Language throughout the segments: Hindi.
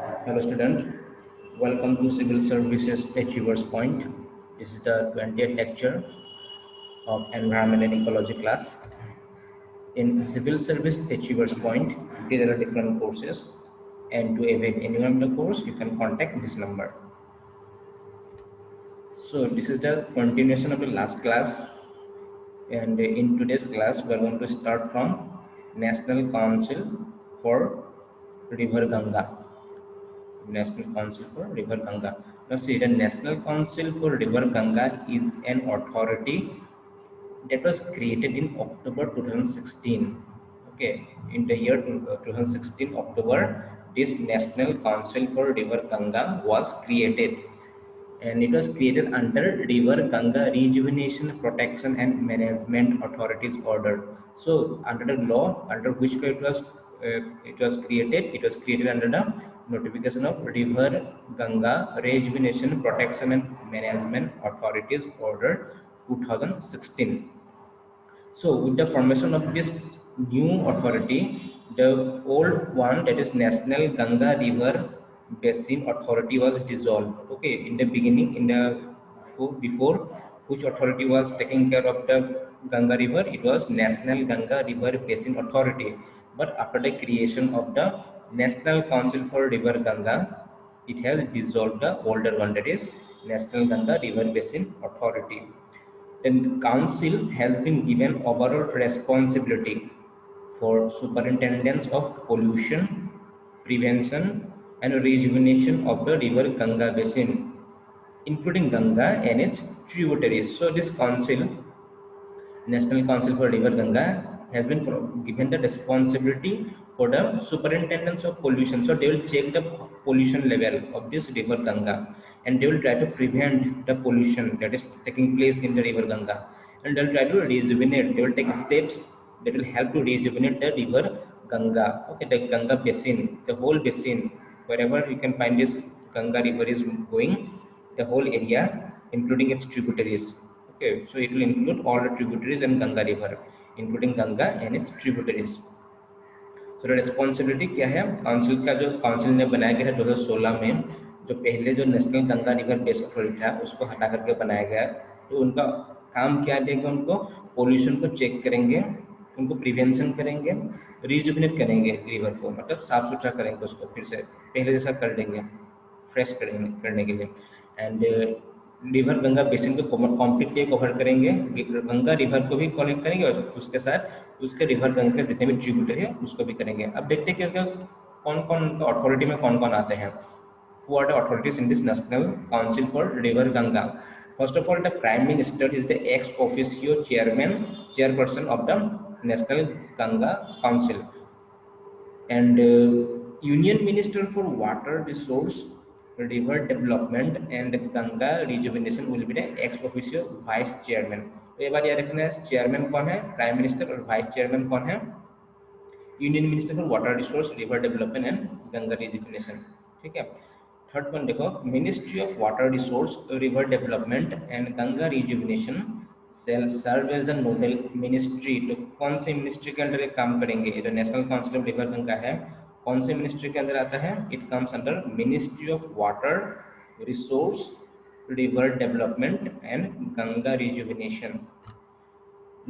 Hello student, welcome to Civil Services Achievers Point. This is the 20th lecture of Environment and Ecology class. In Civil Service Achievers Point, there are different courses, and to avail any of the course, you can contact this number. So this is the continuation of the last class, and in today's class, we are going to start from National Council for River Ganga. National Council for River Ganga. Now see, the National Council for River Ganga is an authority that was created in October 2016. Okay, in the year 2016 October, this National Council for River Ganga was created, and it was created under River Ganga Rejuvenation Protection and Management Authorities Order. So under the law under which it was created under the notification of River Ganga Rejuvenation Protection and Management Authorities Order 2016. So with the formation of this new authority, the old one, that is National Ganga River Basin Authority, was dissolved. Okay, in the beginning, before which authority was taking care of the Ganga River, it was National Ganga River Basin Authority. But after the creation of the National Council for River Ganga, it has dissolved the older one, that is National Ganga River Basin Authority. Then council has been given overall responsibility for superintendence of pollution, prevention and rejuvenation of the river Ganga basin, including Ganga and its tributaries. So this council, National Council for River Ganga, has been given the responsibility for the superintendence of pollution. So they will check the pollution level of this river Ganga, and they will try to prevent the pollution that is taking place in the river Ganga, and they will try to rejuvenate. They will take steps that will help to rejuvenate the river Ganga. Okay, the Ganga basin, the whole basin, wherever you can find this Ganga river is going, the whole area, including its tributaries. Okay, so it will include all the tributaries and Ganga river, including Ganga and its tributaries. So the responsibility क्या है, काउंसिल का जो काउंसिल ने बनाया गया है 2016 में, जो पहले जो national Ganga river base authority था उसको हटा करके बनाया गया, तो उनका काम क्या देगा, उनको पोल्यूशन को चेक करेंगे, उनको प्रिवेंशन करेंगे, रिजुविनेट करेंगे रिवर को, मतलब साफ सुथरा करेंगे उसको, फिर से पहले जैसा कर देंगे, फ्रेश करेंगे करने के लिए, एंड रिवर गंगा बेसिन को कम्प्लीटली कवर करेंगे, गंगा रिवर को भी कलेक्ट करेंगे और उसके साथ उसके रिवर गंगा के जितने भी ट्रिब्यूटरी है उसको भी करेंगे. अब देखते हैं कि कौन कौन अथॉरिटी में कौन कौन आते हैं. Who are the authorities in this National Council for River Ganga? First of all, the Prime Minister is the ex officio chairperson of the National Ganga Council, and Union Minister for Water Resource, River Development and Ganga Rejuvenation will be the ex officio vice chairman. तो ये बात याद रखना है, चेयरमैन कौन है, प्राइम मिनिस्टर, और वाइस चेयरमैन कौन है, union minister for water resource, river development and Ganga rejuvenation. ठीक है. थर्ड वन देखो, ministry of water resource, river development and Ganga rejuvenation cell serve as the nodal ministry. तो कौन से मिनिस्ट्री के अंदर काम करेंगे, ये जो national council of river Ganga है कौन से मिनिस्ट्री के अंदर आता है, it comes under ministry of water resource, river development and Ganga rejuvenation.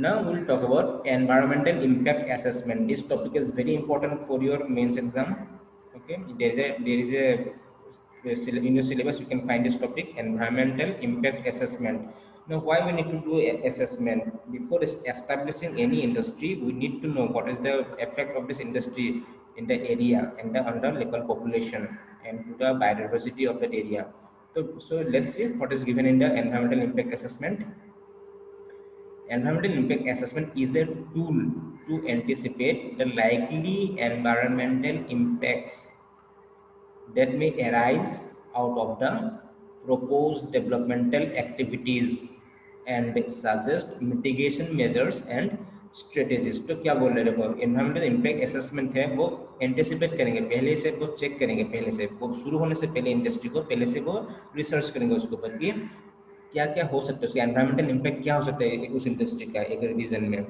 Now we will talk about environmental impact assessment. This topic is very important for your mains exam. Okay, there is a in your syllabus you can find this topic, environmental impact assessment. Now why we need to do assessment? Before establishing any industry, we need to know what is the effect of this industry in the area and on the local population and to the biodiversity of that area. So let's see what is given in the environmental impact assessment. Environmental impact assessment is a tool to anticipate the likely environmental impacts that may arise out of the proposed developmental activities and suggest mitigation measures and strategies. तो क्या बोल रहे देखो, एनवायरमेंटल इम्पैक्ट असेसमेंट है वो एंटिसिपेट करेंगे, पहले से वो चेक करेंगे, पहले से वो शुरू होने से पहले इंडस्ट्री को पहले से वो रिसर्च करेंगे उसके ऊपर कि क्या क्या हो सकता है, उसका एनवायरमेंटल इम्पैक्ट क्या हो सकता है उस इंडस्ट्री का एक रीजन में.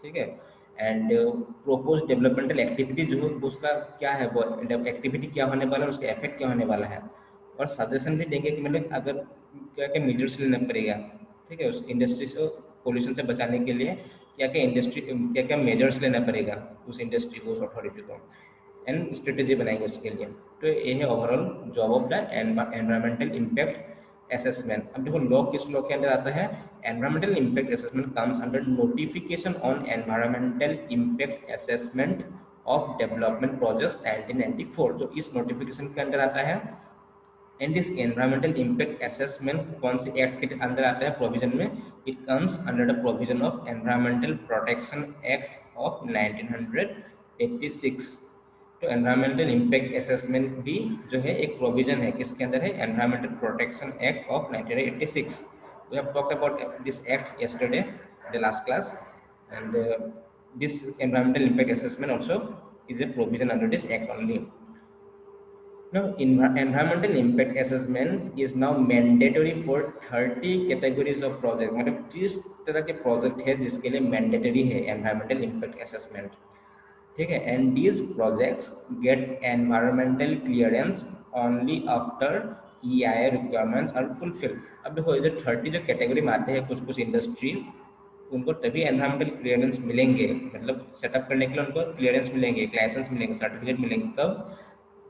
ठीक है. एंड प्रोपोज डेवलपमेंटल एक्टिविटी जो उसका क्या है, वो एक्टिविटी क्या होने वाला है, उसका इफेक्ट क्या होने वाला है, और सजेशन भी देंगे कि मतलब अगर क्या क्या मेजर्स लेना पड़ेगा, ठीक है, उस इंडस्ट्री से पोल्यूशन से बचाने के लिए क्या क्या इंडस्ट्री क्या क्या मेजर्स लेना पड़ेगा उस इंडस्ट्री को, उस अथॉरिटी को, एंड स्ट्रेटेजी बनाएंगे उसके लिए। तो ये है overall job of the environmental impact assessment. अब देखो लॉ किस लॉ के अंदर आता है, environmental impact assessment comes under notification on environmental impact assessment of development project 1994, जो इस नोटिफिकेशन के अंदर आता है। And this environmental impact assessment कौन से एक्ट के अंदर आता है प्रोविजन में, it comes under the provision of environmental protection act of 1986। तो एनवायरमेंटल इम्पैक्ट असेसमेंट भी जो है एक प्रोविजन है, किसके अंदर है, environmental protection act of 1986। We have talked about this act yesterday, the last class, and this environmental impact assessment also is a provision under this act only. Now, environmental impact assessment is now mandatory for 30 categories of project. मतलब 30 तरह के प्रोजेक्ट है जिसके लिए मैंडेटरी है एनवायरमेंटल इम्पैक्ट असेसमेंट, ठीक है। And these projects get environmental clearance only after EIA requirements are fulfil. अब देखो ये जो 30 जो कैटेगरी में आते हैं कुछ कुछ इंडस्ट्री, उनको तभी एनवायरमेंटल क्लियरेंस मिलेंगे, मतलब सेटअप करने के लिए उनको क्लियरेंस मिलेंगे, लाइसेंस मिलेंगे, सर्टिफिकेट मिलेंगे, कब,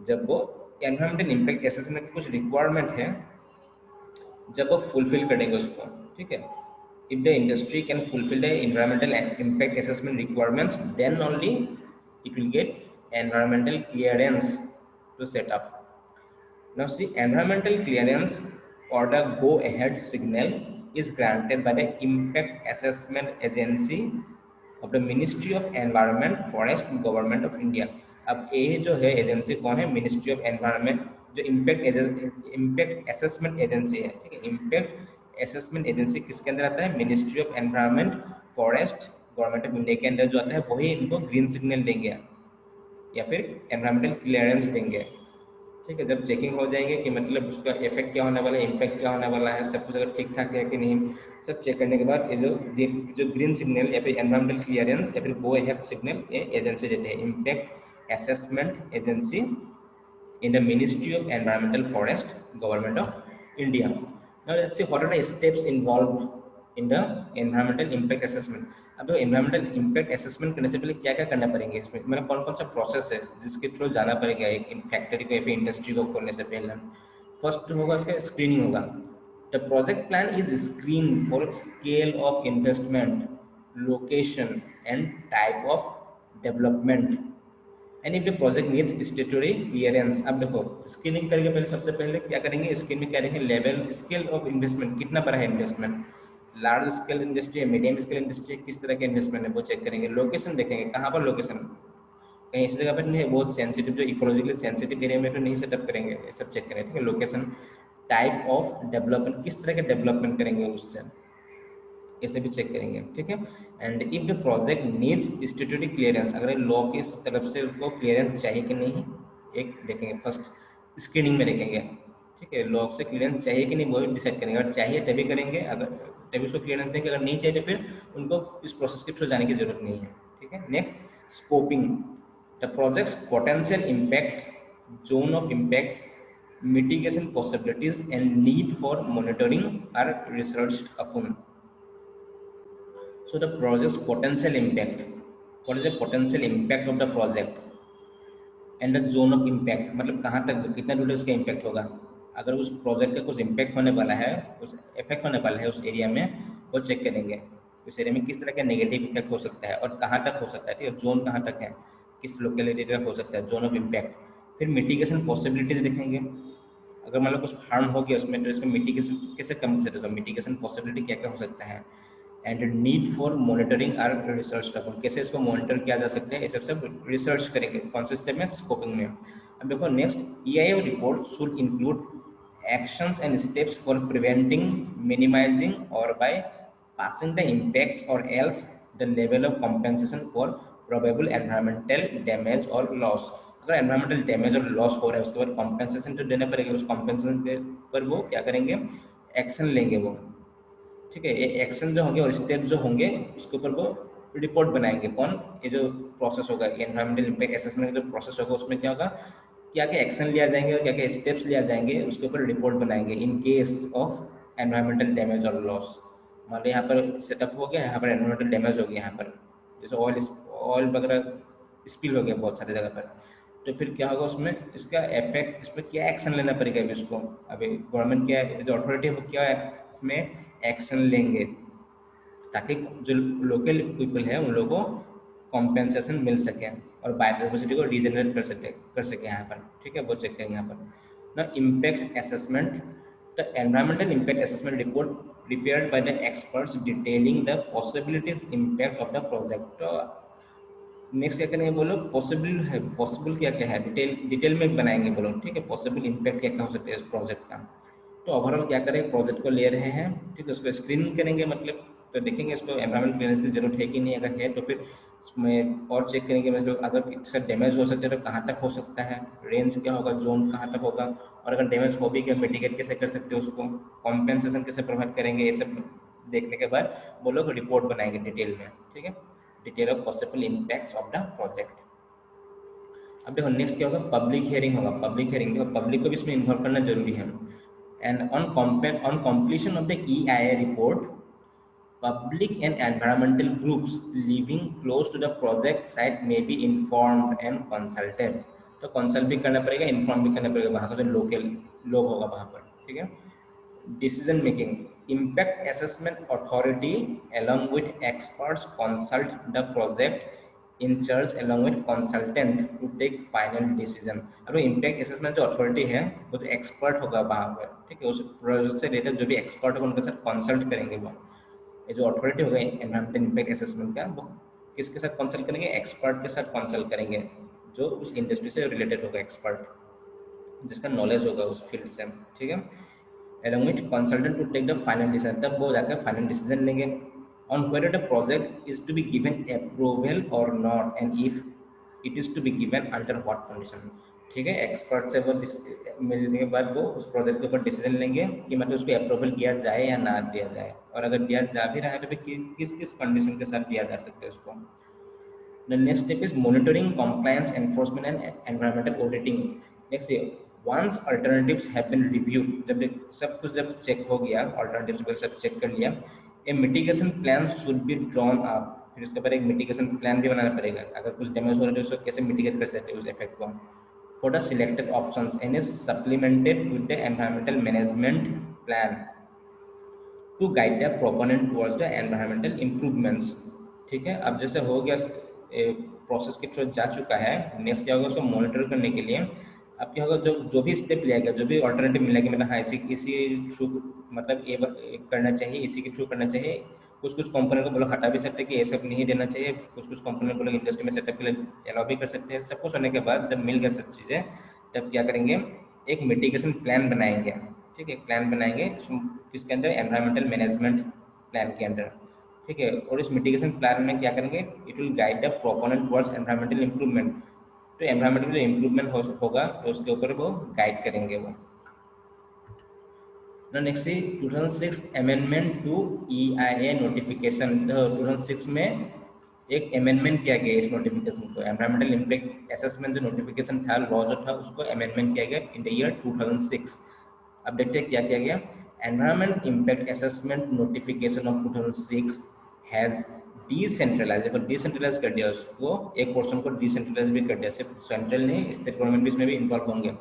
जब वो एनवायरमेंटल इम्पैक्ट असेसमेंट की कुछ रिक्वायरमेंट है जब वो फुलफिल करेंगे उसको, ठीक है। If the industry can fulfil the environmental impact assessment requirements then only it will get environmental clearance to set up. Now see, environmental clearance or the go ahead signal is granted by the impact assessment agency of the Ministry of Environment, Forest, Government of India. अब ये जो है एजेंसी कौन है, मिनिस्ट्री ऑफ एनवायरमेंट, जो इम्पैक्ट असेसमेंट एजेंसी है, ठीक है। इम्पैक्ट असेसमेंट एजेंसी किसके अंदर आता है, ministry of environment, forest, government of India के अंदर जो आता है वही इनको ग्रीन सिग्नल देंगे या फिर एनवायरमेंटल क्लियरेंस देंगे, ठीक है। जब चेकिंग हो जाएंगे कि मतलब उसका इफेक्ट क्या होने वाला है, इम्पैक्ट क्या होने वाला है, सब कुछ अगर ठीक ठाक है कि नहीं, सब चेक करने के बाद ये जो ग्रीन सिग्नल या फिर एनवायरमेंटल क्लियरेंस या फिर गो अहेड सिग्नल ये एजेंसी देते हैं, impact assessment agency in the Ministry of Environmental Forest, Government of India. Now let's see what are the steps involved in the environmental impact assessment. अब environmental impact assessment करने से पहले क्या क्या करना पड़ेंगे, इसमें मतलब कौन कौन सा प्रोसेस है जिसके थ्रू जाना पड़ेगा एक फैक्ट्री को या फिर इंडस्ट्री को खोलने से पहले। फर्स्ट होगा इसका स्क्रीनिंग होगा। The project plan is screen for scale of investment, location and type of development and if the project needs स्टेटरी clearance. अब देखो स्क्रीनिंग करेंगे, पहले सबसे पहले क्या करेंगे, स्क्रीन में क्या करेंगे, लेवल स्केल ऑफ इन्वेस्टमेंट, कितना बड़ा है इन्वेस्टमेंट, लार्ज स्केल इंडस्ट्री है, मीडियम स्केल इंडस्ट्री है, किस तरह के इन्वेस्टमेंट है वो चेक करेंगे। लोकेशन देखेंगे, कहाँ पर लोकेशन, कहीं इस जगह पर नहीं है, बहुत सेंसिटिव जो इकोलॉजिकली सेंसिटिव एरिया में तो नहीं सेटअप करेंगे, ये सब चेक करेंगे, ठीक है। लोकेशन, टाइप ऑफ डेवलपमेंट, किस तरह के डेवलपमेंट करेंगे उससे, ये सभी चेक करेंगे, ठीक है। And if the project needs स्टेटरी clearance, अगर लॉ की तरफ से उसको क्लियरेंस चाहिए कि नहीं, एक देखेंगे फर्स्ट स्क्रीनिंग में देखेंगे, ठीक है। लॉ से क्लियरेंस चाहिए कि नहीं वो डिसाइड करेंगे, अगर चाहिए तभी करेंगे, अगर तभी उसको क्लियरेंस देंगे, अगर नहीं चाहिए तो फिर उनको इस प्रोसेस के थ्रू जाने की जरूरत नहीं है, ठीक है। Next scoping, the projects potential impact, zone of impacts, mitigation possibilities and need for monitoring are researched upon. So the project's potential impact, what is the potential impact of the project and the zone of impact, मतलब कहाँ तक कितना दूर उसका इम्पैक्ट होगा, अगर उस प्रोजेक्ट का कुछ इम्पैक्ट होने वाला है, कुछ इफेक्ट होने वाला है उस एरिया में, वो चेक करेंगे उस एरिया में किस तरह का नेगेटिव इफेक्ट हो सकता है और कहाँ तक हो सकता है, ठीक है। जोन कहाँ तक है, किस लोकेलिटी तक हो सकता है, जोन ऑफ इम्पैक्ट। फिर मिटिगेशन पॉसिबिलिटीज देखेंगे, अगर मान लो कुछ हार्म हो गया उसमें तो इसका मिटिगेशन कैसे कम कर सकते हो, मिटिगेशन पॉसिबिलिटी क्या क्या हो सकता है। And need for monitoring or research अपन कैसे इसको मॉनिटर किया जा सकता है, ये सब रिसर्च करेंगे कौन से स्टेप में, स्कोपिंग में। अब देखो next, EIA report should include actions and steps for preventing, minimising और by passing the impacts or else the level of compensation for probable environmental damage or loss। अगर एनवायरमेंटल डैमेज और लॉस हो रहा है उसके बाद कॉम्पेंसेशन तो देना पड़ेगा, उस कॉम्पेंसेशन के पर वो क्या करेंगे, एक्शन लेंगे वो, ठीक है। ये एक्शन जो होंगे और स्टेप जो होंगे उसके ऊपर वो रिपोर्ट बनाएंगे। कौन? ये जो प्रोसेस होगा एनवायरमेंटल इम्पैक्ट असेसमेंट का जो प्रोसेस होगा उसमें क्या होगा, क्या क्या एक्शन लिया जाएंगे और क्या क्या स्टेप्स लिया जाएंगे उसके ऊपर रिपोर्ट बनाएंगे in case of environmental damage और लॉस। मान लो यहाँ पर सेटअप हो गया, यहाँ पर एनवायरमेंटल डैमेज हो गया, यहाँ पर जैसे ऑयल वगैरह स्पिल हो गया बहुत सारी जगह पर, तो फिर क्या होगा उसमें, इसका इफेक्ट, इस पर क्या एक्शन लेना पड़ेगा अभी उसको। अभी गवर्नमेंट क्या जो अथॉरिटी है वो क्या इसमें एक्शन लेंगे ताकि जो लोकल पीपल है उन लोगों को कॉम्पेंसेशन मिल सके और बायोडाइवर्सिटी को रीजनरेट कर सके यहाँ पर। ठीक है, वो चेक करेंगे यहाँ पर ना। Impact assessment, the environmental impact assessment report prepared by the experts detailing the possibilities impact of the project. Next क्या करेंगे बोलो, पॉसिबल है, पॉसिबल क्या क्या है, डिटेल में बनाएंगे बोलो। ठीक है, पॉसिबल इम्पैक्ट क्या क्या हो सकता है इस प्रोजेक्ट का। तो ओवरऑल क्या करेंगे, प्रोजेक्ट को ले रहे हैं, ठीक है, उसको स्क्रीन करेंगे, मतलब तो देखेंगे इसको एनवायरमेंट क्लियरेंस की जरूरत है कि नहीं, अगर है तो फिर उसमें और चेक करेंगे, मतलब अगर इसका डैमेज हो सकता है तो कहाँ तक हो सकता है, रेंज क्या होगा, जोन कहाँ तक होगा, और अगर डैमेज हो भी गया मिटिगेट कैसे कर सकते हो उसको, कॉम्पेंसेशन कैसे प्रोवाइड करेंगे, ये सब देखने के बाद वो लोग रिपोर्ट बनाएंगे डिटेल में। ठीक है, detail of possible impacts of the project. अब देखो नेक्स्ट क्या होगा, पब्लिक हियरिंग होगा। पब्लिक हियरिंग देखो, पब्लिक को भी इसमें इन्वॉल्व करना जरूरी है। And on completion of the EIA report, public and environmental groups living close to the project site may be informed and consulted। तो कंसल्ट भी करना पड़ेगा, इन्फॉर्म भी करना पड़ेगा वहाँ का जो लोकल लोग होगा वहाँ पर। ठीक है, decision making, impact assessment authority along with experts consult the project in charge along with consultant to take final decision। अब इम्पैक्ट असेसमेंट जो अथॉरिटी है वो तो एक्सपर्ट होगा वहाँ पर। ठीक है, उस प्रोजेक्ट से रिलेटेड जो भी एक्सपर्ट होगा उनके साथ कंसल्ट करेंगे वो। ये जो अथॉरिटी होगा एनवायरमेंटल इम्पैक्ट असेसमेंट का, वो किसके साथ कंसल्ट करेंगे, एक्सपर्ट के साथ कंसल्ट करेंगे जो उस इंडस्ट्री से रिलेटेड होगा, एक्सपर्ट जिसका नॉलेज होगा उस फील्ड से। ठीक है, along with consultant to take the final decision, तब वो जाकर फाइनल डिसीजन लेंगे on whether the project is to be given approval or not and if it is to be given under what condition। ठीक है, एक्सपर्ट से वो मिलने के बाद वो उस प्रोजेक्ट के ऊपर डिसीजन लेंगे कि मतलब उसको अप्रूवल किया जाए या ना दिया जाए, और अगर दिया जा भी रहा है तो फिर किस किस कंडीशन के साथ दिया जा सकता है उसको। The next step is monitoring, compliance, enforcement, and environmental auditing. Next year, once alternatives have been reviewed, जब सब कुछ जब चेक हो गया, alternatives वगैरह सब चेक कर लिया, a mitigation plan should be drawn up। फिर उसके बाद एक मिटिगेशन प्लान भी बनाना पड़ेगा, अगर कुछ डैमेज हो रहा है तो उसको कैसे मिटिगेट कर सकते हैं उस इफेक्ट को। For the selected options and is supplemented with the environmental management plan to guide the proponent towards the environmental improvements. ठीक है, अब जैसे हो गया प्रोसेस के थ्रू जा चुका है, नेक्स्ट क्या होगा, उसको मॉनिटर करने के लिए अब क्या होगा, जो जो भी स्टेप लिया गया, जो भी ऑल्टरनेटिव मिला कि मतलब हाँ इसी थ्रू मतलब ये करना चाहिए, इसी के थ्रू करना चाहिए। कुछ कुछ कंपनी को बोलो हटा भी सकते हैं कि ये सब नहीं देना चाहिए, कुछ कुछ कंपनी को लोग इंडस्ट्री में सेटअप के लिए अलाउ भी कर सकते हैं। सब कुछ होने के बाद जब मिल गया सब चीज़ें, तब क्या करेंगे, एक मिटिगेशन प्लान बनाएंगे। ठीक है, प्लान बनाएंगे किसके अंदर, एनवायरमेंटल मैनेजमेंट प्लान के अंदर। ठीक है, और इस मिटिगेशन प्लान में क्या करेंगे, it will guide the proponent towards environmental improvement. तो एनवायरमेंटल जो इम्प्रूवमेंट होगा तो उसके ऊपर वो गाइड करेंगे वो। Now next is 2006 amendment to EIA notification। 2006 में एक अमेंडमेंट किया गया इस नोटिफिकेशन को, एनवायरमेंटल इम्पैक्ट असेसमेंट जो नोटिफिकेशन था, लॉ जो था, उसको अमेंडमेंट किया गया इन द ईयर 2006। अब देखते हैं क्या किया गया। Environment impact assessment notification of 2006 has decentralise, decentralise कर दिया उसको, एक पोर्शन को डिसेंट्रलाइज भी कर दिया, सिर्फ सेंट्रल नहीं स्टेट गवर्नमेंट भी इसमें भी इन्वॉल्व होंगे।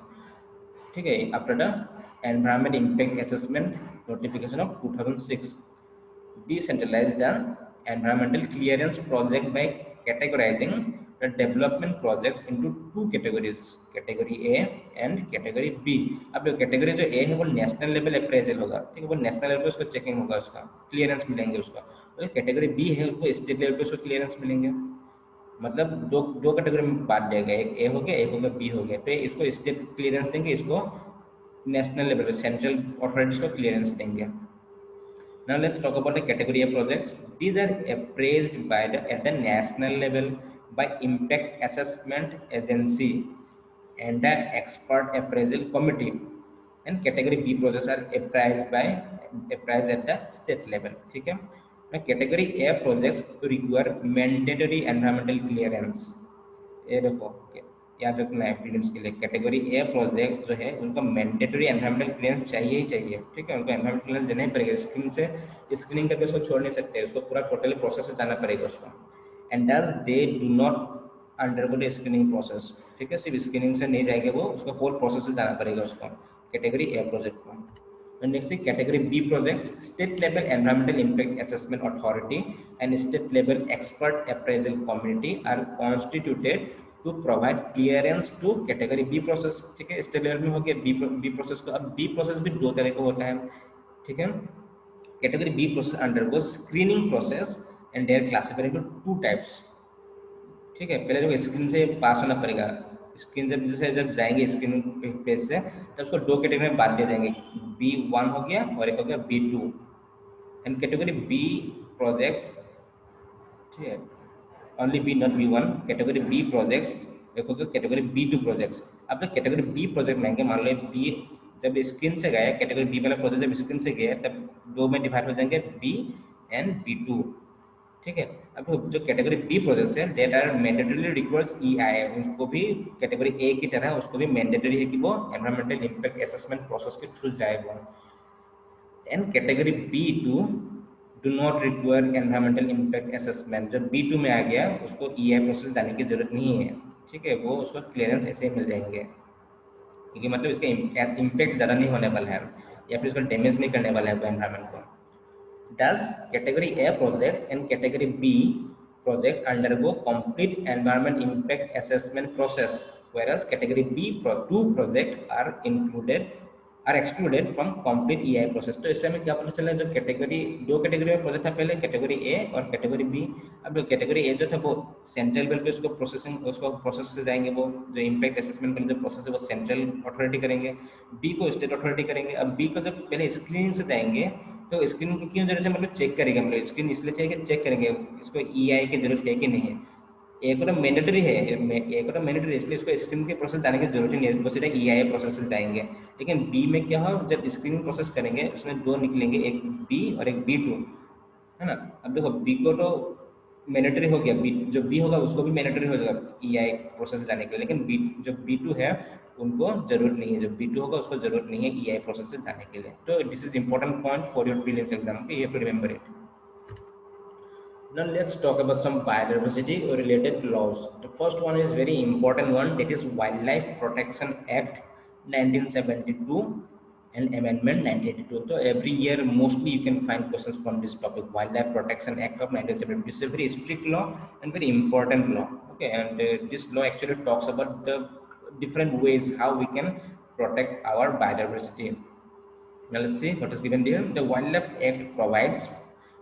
ठीक है, after the environment impact assessment notification of 2006 decentralize the environmental clearance project by categorizing the development projects into two categories, category A and category B। अब जो कैटेगरी जो A है वो नेशनल लेवल अप्रेजल होगा। ठीक है, वो नेशनल लेवल पे उसको चेकिंग होगा, उसका क्लियरेंस मिलेंगे उसको। और कैटेगरी B है उसको स्टेट लेवल पे उसको क्लियरेंस मिलेंगे। मतलब दो दो कैटेगरी में बांट दिया गया, एक ए हो गया, एक हो गया बी हो गया। तो इसको स्टेट क्लियरेंस देंगे, इसको नेशनल लेवल पे सेंट्रल अथॉरिटीज को क्लियरेंस देंगे। Now let's talk about the category A projects. These are appraised by at the national level by impact assessment agency and the expert appraisal committee, and category B projects are appraised at the state level। ठीक है, category A projects require mandatory environmental clearance. ये देखो याद रखना है प्रीलिम्स के लिए, कैटेगरी ए प्रोजेक्ट जो है उनको मैंडेटरी एनवायरमेंटल क्लियरेंस चाहिए ही चाहिए, ठीक है। उनको एनवायरमेंटल क्लियरेंस देना ही पड़ेगा, स्क्रीनिंग करके उसको छोड़ नहीं सकते, उसको पूरा टोटली प्रोसेस से जाना पड़ेगा उसको। And does they do not undergo the screening process, ठीक है, सिर्फ स्क्रीनिंग से नहीं जाएंगे वो, उसको होल प्रोसेस से जाना पड़ेगा उसको, कैटेगरी ए प्रोजेक्ट को। And next is category B projects, state level environmental impact assessment authority and state level expert appraisal community are constituted to provide clearance to category B process, ठीक है। स्टेट लेवल में हो गया बी प्रोसेस को। अब बी प्रोसेस भी दो तरह का होता है, ठीक है। Category B process undergo screening process and they are classified into two types, ठीक है। पहले जो स्क्रीन से पास होना पड़ेगा, स्क्रीन जब जाएंगे स्क्रीन पेज से, तब उसको दो कैटेगरी में बांट दिए जाएंगे, B1 हो गया और एक हो गया B2। And category B projects, ठीक है, only B not B1, category B projects एक हो गया कैटेगरी B2 प्रोजेक्ट्स। अब जब कैटेगरी बी प्रोजेक्ट में आएंगे, मान लो बी जब स्क्रीन से गया, कैटेगरी बी वाला प्रोजेक्ट जब स्क्रीन से गया, तब दो में डिवाइड हो जाएंगे, बी एंड B2, ठीक है। अब जो कैटेगरी बी प्रोजेक्ट्स है that are mandatory requires EIA, उनको भी कैटेगरी ए की तरह उसको भी मैंडेटरी है कि वो एनवायरमेंटल इम्पैक्ट असेसमेंट प्रोसेस के थ्रू जाएगा। And category B2 do not require environmental impact assessment, जब B2 में आ गया उसको EIA प्रोसेस जाने की जरूरत नहीं है, ठीक है, वो उसको क्लियरेंस ऐसे ही मिल जाएंगे, क्योंकि मतलब इसका इम्पैक्ट ज़्यादा नहीं होने वाला है या फिर इसको डैमेज नहीं करने वाला है एनवायरमेंट को। Does category A project and category B project undergo complete environment impact assessment process, whereas category B2 project are excluded from complete EI process। तो इससे हमें क्या पता चला, जो कैटेगरी दो कैटेगरी में प्रोजेक्ट था पहले, कैटेगरी ए और कैटेगरी बी। अब जो कैटेगरी ए जो था वो सेंट्रल लेवल पे उसको प्रोसेस से जाएंगे, वो जो इम्पैक्ट असेसमेंट का जो प्रोसेस है वो सेंट्रल अथॉरिटी करेंगे, बी को स्टेट अथॉरिटी करेंगे। अब बी को जब पहले स्क्रीनिंग से जाएंगे, तो स्क्रीन की क्यों जरूरत है, मतलब चेक करेंगे हम लोग, स्क्रीन इसलिए चाहिए कि चेक करेंगे इसको EI की जरूरत है कि नहीं है। एक तो मैंडेटरी है, एक तो मैंडेटरी, इसलिए इसको स्क्रीन के प्रोसेस जाने की जरूरत ही नहीं है, वो सीधा EI प्रोसेस से जाएंगे। लेकिन बी में क्या हो, जब स्क्रीनिंग प्रोसेस करेंगे उसमें दो निकलेंगे, एक बी और एक B2, है ना। अब देखो बी को तो मैंडेटरी हो गया, बी जो बी होगा उसको भी मैंडेटरी हो जाएगा EI प्रोसेस जाने के लिए, लेकिन बी जो B2 है उनको जरूरत नहीं है, जो B2 होगा उसको जरूरत नहीं है EI प्रोसेस से जाने के लिए। तो this is important point for your prelims exam, okay, you have to remember it. Now let's talk about some biodiversity related laws. The first one is very important one, that is Wildlife Protection Act 1972 and Amendment 1982. So every year mostly you can find questions from this topic, Wildlife Protection Act of 1972. This is a very strict law and very important law. Okay, and this law actually talks about the different ways how we can protect our biodiversity. Now let's see what is given here. The Wildlife Act provides,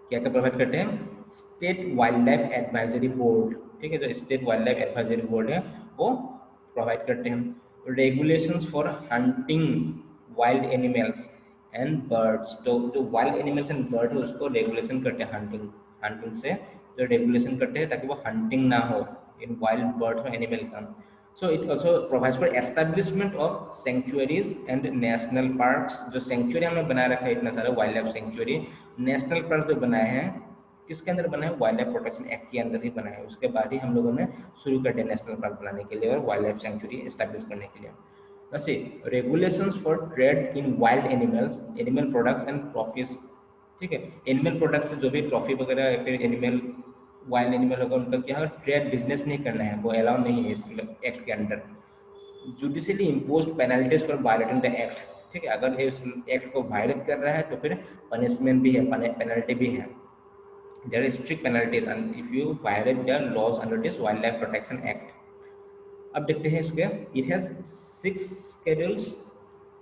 क्या क्या प्रोवाइड करते हैं, state wild life advisory board, ठीक है, जो state wild life advisory board है वो प्रोवाइड करते हैं। Regulations for hunting wild animals and birds, तो जो वाइल्ड एनिमल्स एंड बर्ड है उसको रेगुलेशन करते हैं, हंटिंग से जो रेगुलेशन करते हैं ताकि वो हंटिंग ना हो इन वाइल्ड बर्ड और एनिमल का। So it also provides for establishment of sanctuaries and national parks, जो सेंचुरी हमने बना रखा है इतना सारा wild life sanctuary, national park जो बनाए हैं किसके अंदर बना है, वाइल्ड लाइफ प्रोटेक्शन एक्ट के अंदर ही बना है। उसके बाद ही हम लोगों ने शुरू कर दिया नेशनल पार्क बनाने के लिए और वाइल्ड लाइफ सेंचुरी एस्टेब्लिश करने के लिए। वैसे regulations for trade in wild animals, animal products and trophies, ठीक है, एनिमल प्रोडक्ट्स से जो भी ट्रॉफी वगैरह या फिर एनिमल वाइल्ड एनिमल होगा उनका क्या है, ट्रेड बिजनेस नहीं करना है, वो अलाउ नहीं है इस एक्ट के under. Judicially impose penalties for violating the act, ठीक है, अगर इस एक्ट को वायलेट कर रहा है तो फिर पनिशमेंट भी है, पेनल्टी भी है। There are strict penalties if you violate the laws under this wildlife protection act. अब देखते हैं इसके, इट हैज 6 शेड्यूल्स,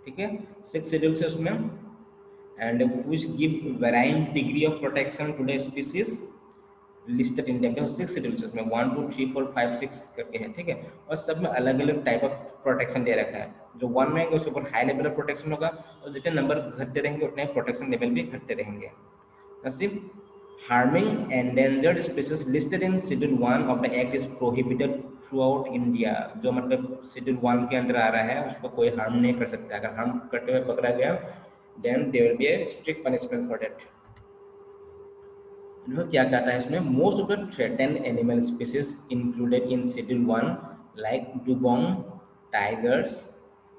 ठीक है, 6 शेड्यूल्स है उसमें, and which give varying degree of protection to the species listed in them. 6 schedules में 1 2 3 4 5 6 करके है, ठीक है, और सब में अलग अलग टाइप ऑफ प्रोटेक्शन दे रखा है। जो 1 में आएंगे उसके ऊपर हाई लेवल ऑफ प्रोटेक्शन होगा, और जितने नंबर घटते रहेंगे उतने प्रोटेक्शन लेवल भी घटते रहेंगे। नसीब harming endangered species listed in schedule 1 of the act is prohibited through out India, जो मतलब शेड्यूल 1 के अंदर आ रहा है उसको कोई हार्म नहीं कर सकता, अगर हार्म करते हुए पकड़ा गया then there will be a strict punishment for that. क्या कहता है इसमें, most of the threatened animal species included in schedule 1 like dugong, tigers,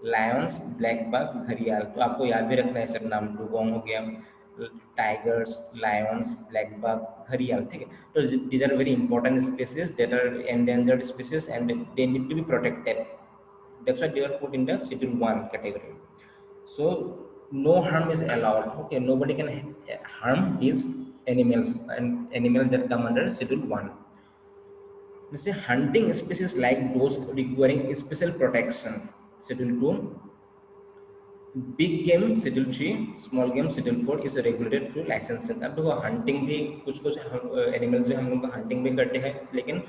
lions, blackbuck, घड़ियाल। तो आपको याद भी रखना है सब नाम, डुगोंग हो गया, टाइगर्स, लायंस, ब्लैक बक, घड़ियाल, ठीक है। तो these are very important species that are endangered species and they need to be protected, that's why they are put in the schedule 1 category. So no harm is allowed. Okay, nobody can harm these animals and animals that come under schedule 1. Let's say hunting species like those requiring special protection, schedule 2. Big game schedule 3, small game schedule 4 is regulated through licensing. अब देखो हंटिंग भी कुछ कुछ एनिमल जो हम लोग हंटिंग भी करते हैं, लेकिन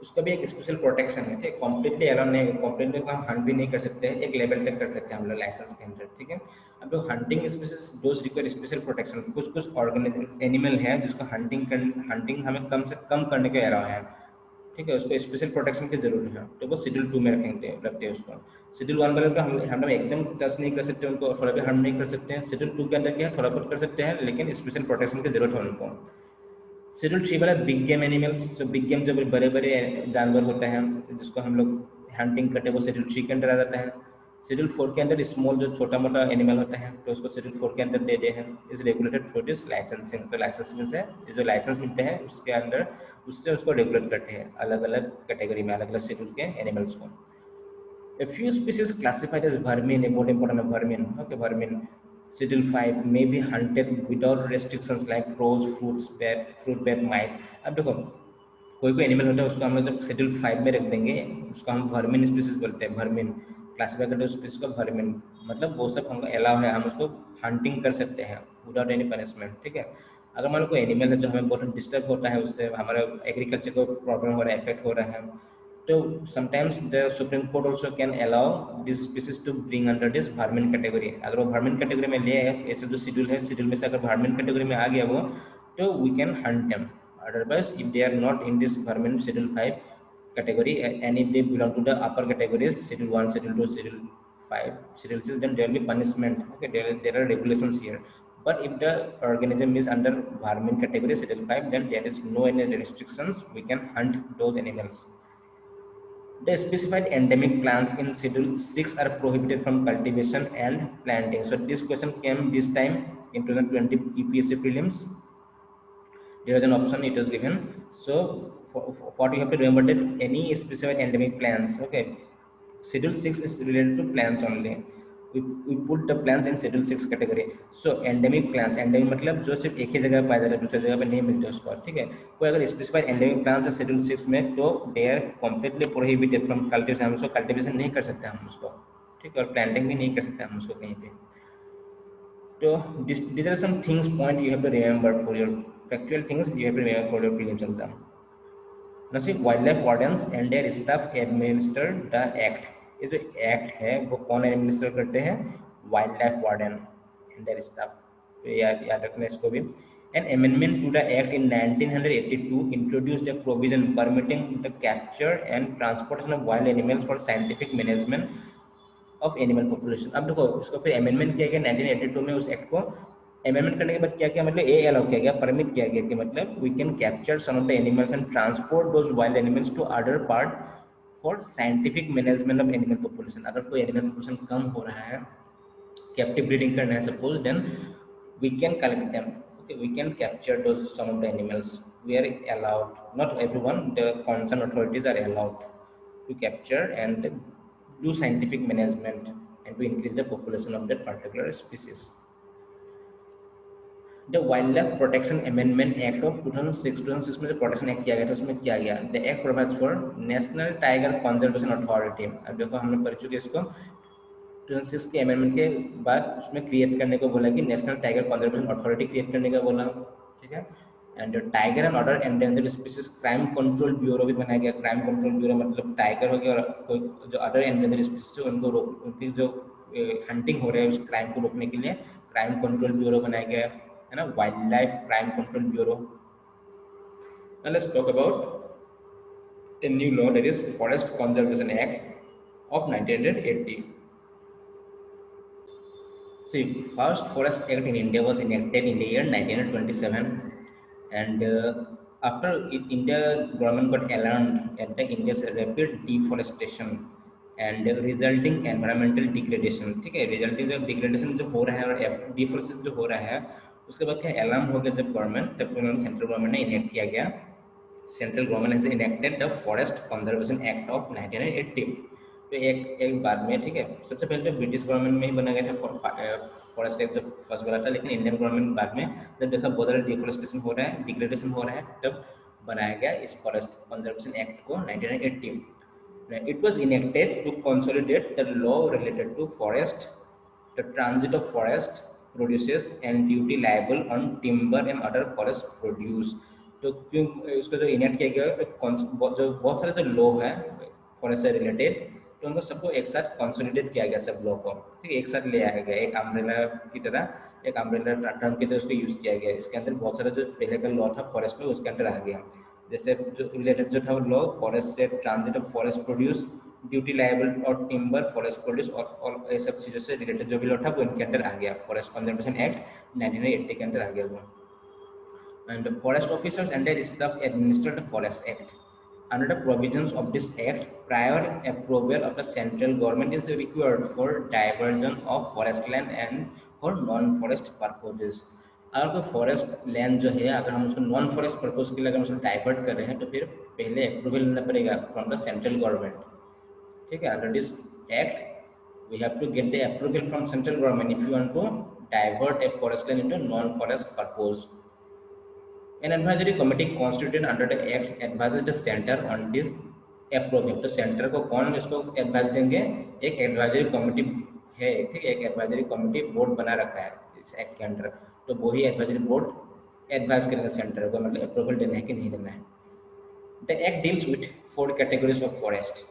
उसका भी एक स्पेशल प्रोटेक्शन है, ठीक, कम्प्लीटली अलाउ नहीं, कम्प्लीटली हम हंट भी नहीं कर सकते हैं, एक लेवल तक कर सकते हैं हम लोग लाइसेंस के अंदर, ठीक है। अब जो hunting species those require special protection, कुछ कुछ ऑर्गेनिक एनिमल है जिसको हंटिंग हमें कम से कम करने के अलाउ है, ठीक है, उसको स्पेशल प्रोटेक्शन की जरूरत है, तो वो शेड्यूल 2 में रखते हैं उसको। शेड्यूल 1 वाले पे हम लोग एकदम टच नहीं कर सकते, उनको थोड़ा भी हार्म नहीं कर सकते हैं। शेड्यूल 2 के अंदर क्या है, थोड़ा बहुत कर सकते हैं, लेकिन स्पेशल प्रोटेक्शन की जरूरत है उनको। शेड्यूल 3 वाला बिग गेम एनिमल्स, जो बिग गेम जो बड़े बड़े जानवर होते हैं जिसको हम लोग हंटिंग करते हैं, वो शेड्यूल 3 के अंदर आ जाता है। शेड्यूल 4 के अंदर स्मॉल जो छोटा मोटा एनिमल होता है, तो उसको शेड्यूल 4 के अंदर दे दे हैं, is regulated through this licensing. तो लाइसेंसिंग से जो लाइसेंस मिलते हैं उसके अंदर, उससे उसको रेगुलेट करते हैं अलग अलग कैटेगरी में, अलग अलग शेड्यूल के एनिमल्स को। A few species classified as vermin, बहुत important है vermin, okay, vermin. Schedule 5 may be hunted without restrictions like crows, fruit bat, mice. अब देखो कोई कोई एनिमल होता है उसको हम लोग जब शेड्यूल 5 में रख देंगे, उसको हम वर्मिन स्पीसीज बोलते हैं, वर्मिन क्लासिफाई करते हैं उस स्पीसीज को वर्मिन, मतलब वो सब हमको अलाउ है, हम उसको हंटिंग कर सकते हैं विदाउट एनी पनिशमेंट, ठीक है। अगर मान लो कोई एनिमल है जो हमें बहुत डिस्टर्ब होता है, उससे हमारा एग्रीकल्चर को प्रॉब्लम हो रहा है, इफेक्ट हो रहा है, तो sometimes the Supreme Court also can allow this species to bring under this vermin category. अगर वो vermin category में ले आए, ऐसे जो शेड्यूल है, शेड्यूल में से अगर vermin category में आ गया वो, तो we can hunt them. Otherwise, if they are not in this vermin schedule 5 category and if they belong to the upper categories, schedule 1, schedule 2, schedule 5, schedule 6, then there will be punishment. Okay, there are regulations here. But if the organism is under vermin category schedule 5, then there is no any restrictions. We can hunt those animals. The specified endemic plants in Schedule 6 are prohibited from cultivation and planting. So this question came this time in 2020 EPSC prelims. There is an option it was given. So what you have to remember that any specified endemic plants, okay, Schedule 6 is related to plants only. We put the plants in Schedule 6 category. So endemic plants, endemic मतलब जो सिर्फ एक ही जगह पाया जाता है, दूसरी जगह पे नहीं मिलते उसको, ठीक है। कोई अगर स्पेसिफाइड एंडेमिक प्लांट्स है शेड्यूल 6 में, तो they are completely prohibited from cultivation, हम उसको कल्टिवेशन नहीं कर सकते हम उसको, ठीक है, और प्लांटिंग भी नहीं कर सकते हम उसको कहीं पे। तो these are some things point you have to remember for your factual things you have to remember for your prelims exam. Now see, wildlife wardens and their staff administer the act. ये जो एक्ट है वो कौन एडमिनिस्टर करते हैं, wildlife warden and their staff, तो याद रखना इसको भी। An amendment to the act in 1982 introduced a provision permitting the capture and transportation of wild animals for scientific management of animal population. अब देखो इसको फिर अमेंडमेंट किया गया 1982 में, उस एक्ट को अमेंडमेंट करने के बाद क्या किया, मतलब ये अलाउ किया गया, परमिट किया गया कि मतलब we can capture some of the animals and transport those wild animals to other part for scientific management of animal population. अगर कोई एनिमल पॉपुलेशन कम हो रहा है, कैप्टिव ब्रीडिंग करना है suppose, then we can collect them, okay, we can capture those some of the animals. We are allowed, not everyone, the concerned authorities are allowed to capture and do scientific management and to increase the population of that particular species. The Wildlife Protection Amendment Act of 2006 में जो प्रोटेक्शन एक्ट किया गया था उसमें क्या गया, the act provides for national tiger conservation authority. अब देखो हम लोग पढ़ चुके इसको, 2006 के अमेंडमेंट के बाद उसमें क्रिएट करने को बोला कि national tiger conservation authority create करने का बोला, ठीक है। And tiger and other endangered species crime control bureau भी बनाया गया। क्राइम कंट्रोल ब्यूरो मतलब टाइगर हो गया और कोई जो अदर एंडेंजर्ड स्पीसीज उनको उनकी जो हंटिंग हो रहा है उस क्राइम को रोकने के लिए क्राइम कंट्रोल ब्यूरो बनाया गया है ना, wild life crime control bureau. Now let's talk about a new law, that is Forest Conservation Act of 1980. See, first Forest Act in India was enacted in the year 1927, And after India government got alarmed at the India's rapid deforestation and resulting environmental degradation, ठीक है, रिजल्टिंग जो डिग्रेडेशन जो हो रहा है और डिफोरेस्टेशन जो हो रहा है, उसके बाद क्या अलार्म हो गया जब गवर्नमेंट, तब उन्होंने सेंट्रल गवर्नमेंट ने इनेक्ट किया गया, central government has enacted the forest conservation act of 1980। तो एक बाद में, ठीक है, सबसे पहले तो ब्रिटिश गवर्नमेंट में ही बना गया था फॉरेस्ट एक्ट, जो फर्स्ट बना था, लेकिन इंडियन गवर्नमेंट बाद में जब देखा बहुत ज़्यादा डिफोरेस्टेशन हो रहा है, डिग्रेडेशन हो रहा है, तब बनाया गया इस फॉरेस्ट कंजर्वेशन एक्ट को 1980। It was enacted to consolidate the law related to forest, the transit of forest produces and duty liable on timber and other forest produce। तो क्यों इसको जो इनेक्ट किया गया, जो बहुत सारे जो लॉ है फॉरेस्ट से रिलेटेड, तो उनको सबको एक साथ कंसोलिडेट किया गया, सब लॉ को, ठीक है, एक साथ ले आया गया, एक अम्ब्रेला की तरह, एक अम्ब्रेला टर्म की तरह उसको यूज किया गया। इसके अंदर बहुत सारा जो पहले का लॉ था फॉरेस्ट में, उसके अंदर आ गया। जैसे जो रिलेटेड जो था लॉ फॉरेस्ट से, transit of forest produce, duty liable और टिम्बर फॉरेस्ट प्रोड्यूस, और ये सब चीज़ों से रिलेटेड जो भी लॉ था वो इनके अंदर आ गया, फॉरेस्ट कंजर्वेशन एक्ट 1980 के अंदर आ गया वो। And forest officers under staff administer the forest act. Under the provisions of this act, prior approval of the central government is required for diversion of forest land and for non-forest purposes। अगर कोई फॉरेस्ट लैंड जो है, अगर हम उसको नॉन फॉरेस्ट पर्पज के लिए अगर उसको डाइवर्ट कर रहे हैं, तो फिर पहले अप्रूवल लेना पड़ेगा फ्रॉम द सेंट्रल गवर्नमेंट, ठीक है। Under this act we have to get the approval from central government if you want to divert a forest land into non forest purpose. An advisory committee constituted under the act advises the center on this approval। तो सेंटर को कौन इसको एडवाइस देंगे, एक एडवाइजरी कमेटी है, ठीक है, एक एडवाइजरी कमेटी बोर्ड बना रखा है इस एक्ट के अंडर, तो वही एडवाइजरी बोर्ड एडवाइस करेगा सेंटर को, मतलब अप्रूवल देना है कि नहीं देना है। The act deals with 4 categories of forest,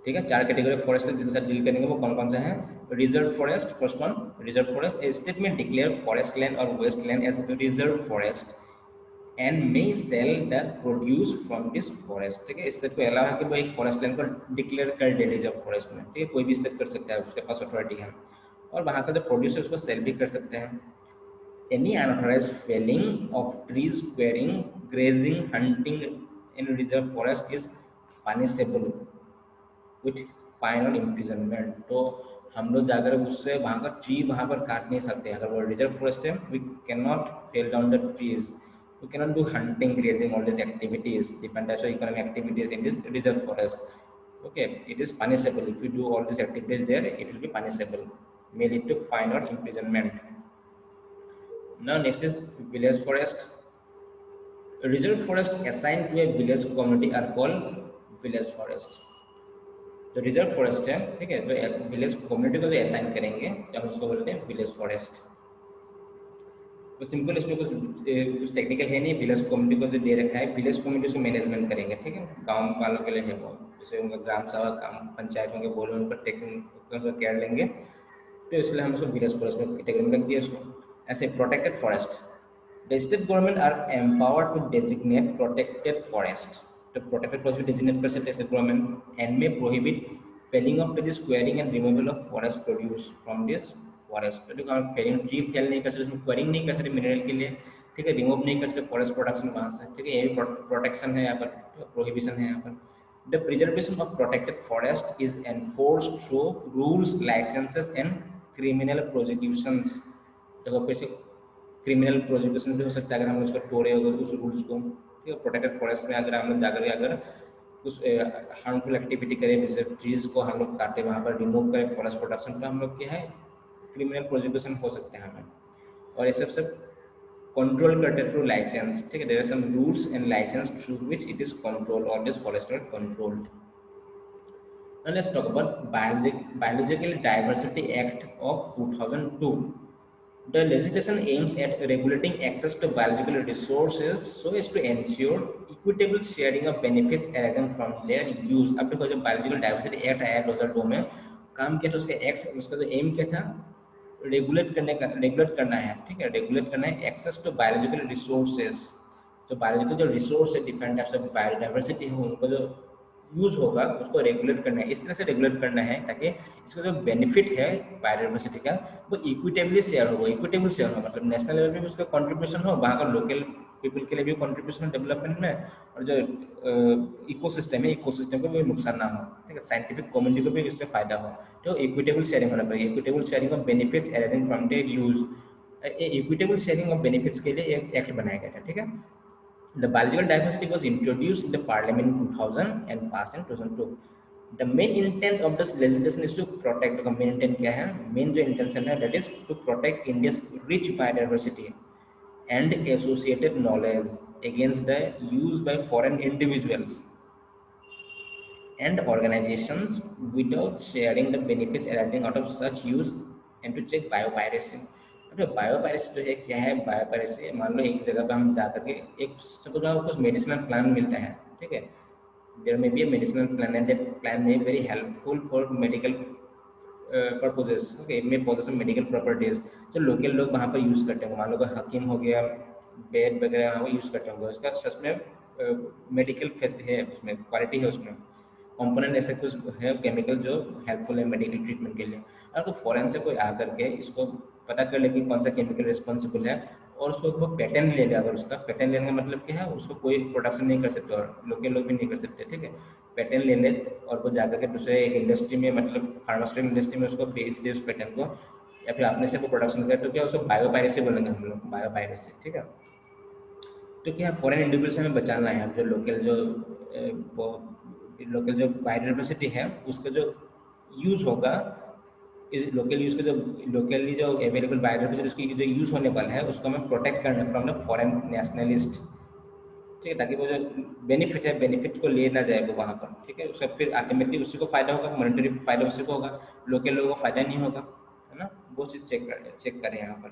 ठीक है, 4 कैटेगरी ऑफ फॉरेस्ट जिनके साथ डील करेंगे वो कौन कौन से हैं। Reserve forest, first one reserve forest, a state में डिक्लेयर फॉरेस्ट लैंड और waste land as reserve forest and may sell the produce from this forest, ठीक है, स्टेट को अलाउ है कि वो एक फॉरेस्ट लैंड को डिक्लेयर कर दे रिजर्व फॉरेस्ट में, ठीक है, कोई भी स्टेट कर सकता है, उसके पास अथॉरिटी है, और वहाँ का जो प्रोड्यूस है उसको सेल भी कर सकते हैं। Any unauthorised felling of trees, quarrying, grazing, hunting in reserve forest is punishable with fine और इम्प्रिजनमेंट। तो हम लोग जाकर उससे वहाँ का ट्री वहाँ पर काट नहीं सकते, अगर वो रिजर्व फॉरेस्ट है, we can not fell down the trees, we cannot do hunting, grazing, all these activities, different types of economic activities in this reserve forest. Okay, it is punishable if you do all these activities there, it will be punishable, may lead to fine or imprisonment. Now next is village forest। Reserve forest assigned to a village community are called village forest। जो रिजर्व फॉरेस्ट है, ठीक है, जो विलेज कम्युनिटी को जो असाइन करेंगे, तो हम उसको बोलते हैं विलेज फॉरेस्ट। तो सिंपल इसमें कुछ टेक्निकल है नहीं, विलेज कम्युनिटी को जो दे रखा है, विलेज कम्युनिटी उसको मैनेजमेंट करेंगे, ठीक है, गांव वालों के लिए है वो, जैसे उनका ग्राम सभा पंचायत होंगे, बोले उन पर टेक्निकल केयर लेंगे, तो इसलिए हम उसको विलेज फॉरेस्ट में कैटेगरी में रख दिया इसको। ऐसे protected forest, the state government are empowered to designate protected forest. तो प्रोटेक्टेड फॉरेस्ट भी डेजिग्नेट कर सकते हैं state government, and may prohibit felling of trees, quarrying and removal of forest produce from this forest. तो फेलिंग ट्री फेल नहीं कर सकते, क्वेयरिंग नहीं कर सकते मिनरल के लिए, ठीक है, रिमूव नहीं कर सकते फॉरेस्ट प्रोडक्शन वहाँ से, ठीक है, ये प्रोटेक्शन है यहाँ पर, प्रोहिबिशन है यहाँ पर। The preservation of protected forest is enforced through rules, licences and criminal prosecutions. देखो कैसे क्रिमिनल प्रोसिक्यूशन भी हो सकता है अगर हम उसको तोड़े अगर उस रूल्स को, ठीक है। प्रोटेक्टेड फॉरेस्ट में अगर हम लोग जाकर अगर कुछ हार्मफुल एक्टिविटी करें, जैसे ट्रीज को हम लोग काटे, वहाँ पर रिमूव करें फॉरेस्ट प्रोडक्शन, तो हम लोग क्या है क्रिमिनल प्रोसिक्यूशन हो सकते हैं हमें। और ये सब कंट्रोल करते थ्रू लाइसेंस, ठीक है, there are some rules and licence through which it is control, all this forest are controlled. Now let's talk about biological diversity act of 2002। The legislation aims at regulating access to biological resources so as to ensure equitable sharing of benefits arising from their use। अब देखो जब बायोलॉजिकल डाइवर्सिटी एक्ट आया 2002 में काम किया, तो उसका एक्ट, उसका जो एम क्या था, रेगुलेट करना है, ठीक है, रेगुलेट करना है एक्सेस टू बायोलॉजिकल रिसोर्सेज। जो बायोलॉजिकल जो रिसोर्स है, डिफरेंट टाइप्स ऑफ बायोडाइवर्सिटी है, उनको जो यूज होगा उसको रेगुलेट करना है, इस तरह से रेगुलेट करना है ताकि इसका जो बेनिफिट है बायोडाइवर्सिटी का वो इक्विटेबली शेयर हो, इक्विटेबल शेयर हो, मतलब नेशनल लेवल पे भी उसका कंट्रीब्यूशन हो, वहाँ का लोकल पीपल के लिए भी कंट्रीब्यूशन डेवलपमेंट में, और जो इकोसिस्टम है इकोसिस्टम को भी नुकसान ना हो, ठीक है, साइंटिफिक कम्युनिटी को भी इससे फायदा हो। तो इक्विटेबल शेयरिंग होना चाहिए, equitable sharing of benefits arising from the use. Equitable sharing of benefits के लिए एक एक्ट बनाया गया था, ठीक है। The biological diversity was introduced in the parliament in 2000 and passed in 2002. The main intent of this legislation is to protect, the main intent क्या है, main जो intention है that is to protect India's rich biodiversity and associated knowledge against the use by foreign individuals and organizations without sharing the benefits arising out of such use, and to check biopiracy. तो बायोपायरेसी जो है क्या है, बायोपायरेसी मान लो एक जगह पे हम जा करके एक सपोज आपको कुछ मेडिसिनल प्लांट मिलता है, ठीक है, there may be a medicinal plant and that plant may very helpful for medical purposes, okay, it may possess some medical properties जो लोकल लोग वहाँ पर यूज़ करते हैं, मान लो कोई हकीम हो गया, बेड वगैरह वो यूज़ करते होंगे, उसका सच में मेडिकल है, उसमें क्वालिटी है, उसमें कंपोनेंट ऐसे कुछ है केमिकल जो हेल्पफुल है मेडिकल ट्रीटमेंट के लिए। अगर कोई फॉरेन से कोई आकर के इसको पता कर ले कि कौन सा केमिकल रिस्पॉन्सिबल है और उसको वो पेटेंट ले ले, अगर उसका पेटेंट लेने का मतलब क्या है, उसको कोई प्रोडक्शन नहीं कर सकते और लोकल लोग भी नहीं कर सकते, ठीक है, पेटेंट ले ले और वो जाकर के दूसरे एक इंडस्ट्री में, मतलब फार्मास्यूटिकल इंडस्ट्री में उसको बेच दे उस पेटेंट को, या फिर आपने से वो प्रोडक्शन करे, तो क्या उसको बायोपायरेसी बोलेंगे हम लोग, बायोपायरेसी, ठीक है। तो क्या फॉरेन इंडिविजुअल से हमें बचाना है, जो लोकल जो बायोडाइवर्सिटी है उसका जो यूज होगा, इस लोकल यूज का जो लोकली जो अवेलेबल बायोडाइवर्सिटी उसकी जो यूज होने वाला है उसको हमें प्रोटेक्ट करना फ्रॉम द फॉरेन नेशनलिस्ट, ठीक है, ताकि वो जो बेनिफिट है बेनिफिट को ले ना जाए वो वहाँ पर, ठीक है, उसका फिर अल्टीमेटली उसी को फायदा होगा, मॉनेटरी फायदा उसी को होगा, लोकल लोगों को फायदा नहीं होगा, है ना, वो चीज़ चेक करें यहाँ पर।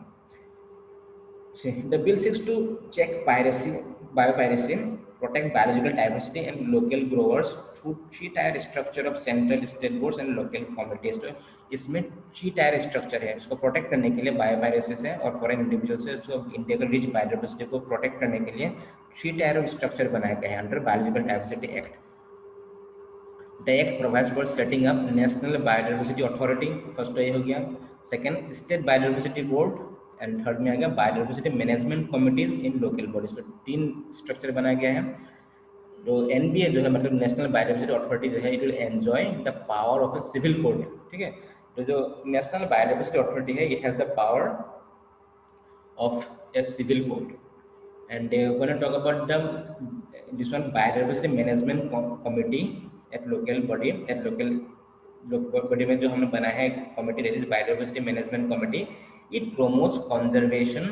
See, the bill seeks to check piracy, biopiracy, protect biological diversity and local growers through three-tier structure of central, state boards and local communities। तो इसमें थ्री टायर स्ट्रक्चर है, इसको प्रोटेक्ट करने के लिए बायोपायरेसी से और फॉरेन इंडिविजुअल से जो इंडिया का रिच बायोडाइवर्सिटी को प्रोटेक्ट करने के लिए थ्री टायर ऑफ स्ट्रक्चर बनाया गया है under biological diversity act. The act provides for setting up national biodiversity authority, first तो ये हो गया, second state biodiversity board, and third में आ गया बायोडाइवर्सिटी मैनेजमेंट कमिटीज इन लोकल बॉडीज। तो तीन स्ट्रक्चर बनाया गया है। तो एनबीए जो है मतलब नेशनल बायोडाइवर्सिटी अथॉरिटी जो है, it will enjoy the power of a civil code, ठीक है। तो जो नेशनल बायोडाइवर्सिटी अथॉरिटी है it has the power of a civil code. And when I talk about the this one biodiversity management committee at local body, at local body में जो हमने बनाया है committee, that is biodiversity management committee, it promotes conservation,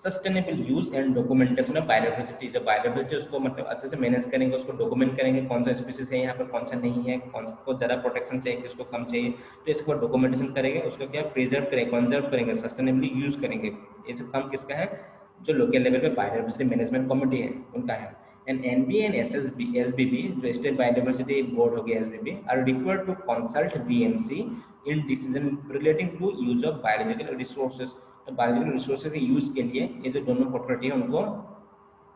sustainable use and documentation of biodiversity. जो बायोडाइवर्सिटी उसको मतलब अच्छे से मैनेज करेंगे, उसको डॉक्यूमेंट करेंगे, कौन सा स्पीसीज है यहाँ पर, कौन सा नहीं है, कौन को ज़्यादा प्रोटेक्शन चाहिए, किसको कम चाहिए, तो इसको डॉक्यूमेंटेशन करेंगे, उसको क्या प्रिजर्व करेंगे, कंजर्व करेंगे, सस्टेनेबली यूज करेंगे। ये सब काम किसका है, जो लोकल लेवल पे बायोडाइवर्सिटी मैनेजमेंट कमिटी है उनका है। एंड एनबीए एंड एसबीबी जो स्टेट बायोडाइवर्सिटी बोर्ड हो गया SBB are required to consult BMC in decision relating to use of biological resources. तो बायोलॉजिकल रिसोर्सेज के यूज के लिए ये जो दोनों अथॉरिटी है उनको